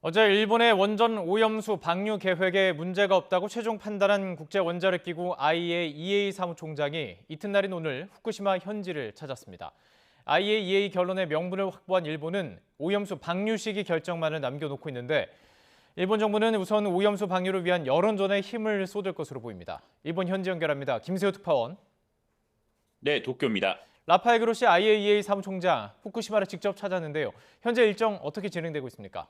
어제 일본의 원전 오염수 방류 계획에 문제가 없다고 최종 판단한 국제원자력기구 IAEA 사무총장이 이튿날인 오늘 후쿠시마 현지를 찾았습니다. IAEA 결론의 명분을 확보한 일본은 오염수 방류 시기 결정만을 남겨놓고 있는데 일본 정부는 우선 오염수 방류를 위한 여론전에 힘을 쏟을 것으로 보입니다. 일본 현지 연결합니다. 김세호 특파원. 네, 도쿄입니다. 라파엘 그로시 IAEA 사무총장 후쿠시마를 직접 찾았는데요. 현재 일정 어떻게 진행되고 있습니까?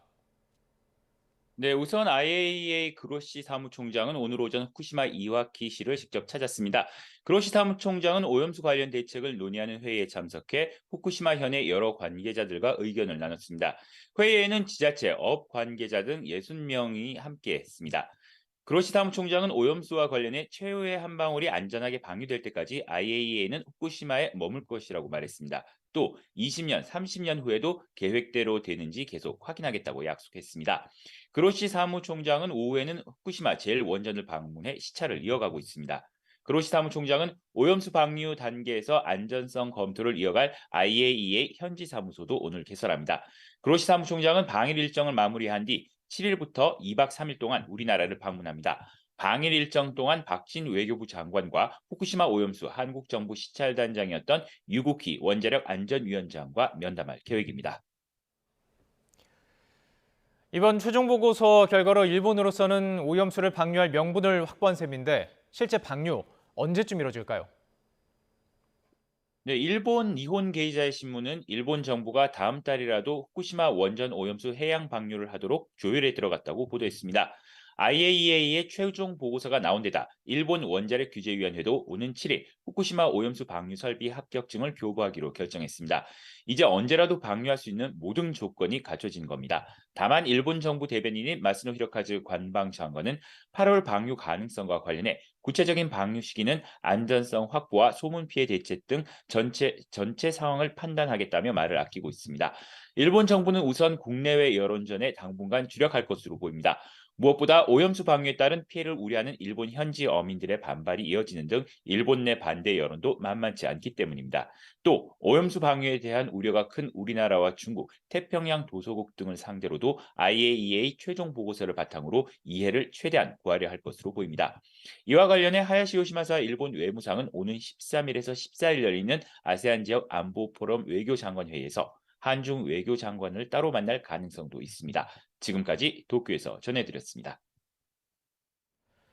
네, 우선 IAEA 그로시 사무총장은 오늘 오전 후쿠시마 이와키시를 직접 찾았습니다. 그로시 사무총장은 오염수 관련 대책을 논의하는 회의에 참석해 후쿠시마 현의 여러 관계자들과 의견을 나눴습니다. 회의에는 지자체, 업 관계자 등 60명이 함께했습니다. 그로시 사무총장은 오염수와 관련해 최후의 한 방울이 안전하게 방류될 때까지 IAEA는 후쿠시마에 머물 것이라고 말했습니다. 또 20년, 30년 후에도 계획대로 되는지 계속 확인하겠다고 약속했습니다. 그로시 사무총장은 오후에는 후쿠시마 제1원전을 방문해 시차를 이어가고 있습니다. 그로시 사무총장은 오염수 방류 단계에서 안전성 검토를 이어갈 IAEA 현지 사무소도 오늘 개설합니다. 그로시 사무총장은 방일 일정을 마무리한 뒤 7일부터 2박 3일 동안 우리나라를 방문합니다. 방일 일정 동안 박진 외교부 장관과 후쿠시마 오염수 한국정부 시찰단장이었던 유국희 원자력 안전위원장과 면담할 계획입니다. 이번 최종 보고서 결과로 일본으로서는 오염수를 방류할 명분을 확보한 셈인데 실제 방류 언제쯤 이뤄질까요? 네, 일본 니혼 게이자의 신문은 일본 정부가 다음 달이라도 후쿠시마 원전 오염수 해양 방류를 하도록 조율에 들어갔다고 보도했습니다. IAEA의 최종 보고서가 나온 데다 일본 원자력 규제위원회도 오는 7일 후쿠시마 오염수 방류 설비 합격증을 교부하기로 결정했습니다. 이제 언제라도 방류할 수 있는 모든 조건이 갖춰진 겁니다. 다만 일본 정부 대변인인 마스노 히로카즈 관방장관은 8월 방류 가능성과 관련해 구체적인 방류 시기는 안전성 확보와 소문 피해 대책 등 전체 상황을 판단하겠다며 말을 아끼고 있습니다. 일본 정부는 우선 국내외 여론전에 당분간 주력할 것으로 보입니다. 무엇보다 오염수 방류에 따른 피해를 우려하는 일본 현지 어민들의 반발이 이어지는 등 일본 내 반대 여론도 만만치 않기 때문입니다. 또 오염수 방류에 대한 우려가 큰 우리나라와 중국, 태평양 도서국 등을 상대로도 IAEA 최종 보고서를 바탕으로 이해를 최대한 구하려 할 것으로 보입니다. 이와 관련해 하야시 요시마사 일본 외무상은 오는 13일에서 14일 열리는 아세안 지역 안보 포럼 외교장관 회의에서 한중 외교장관을 따로 만날 가능성도 있습니다. 지금까지 도쿄에서 전해드렸습니다.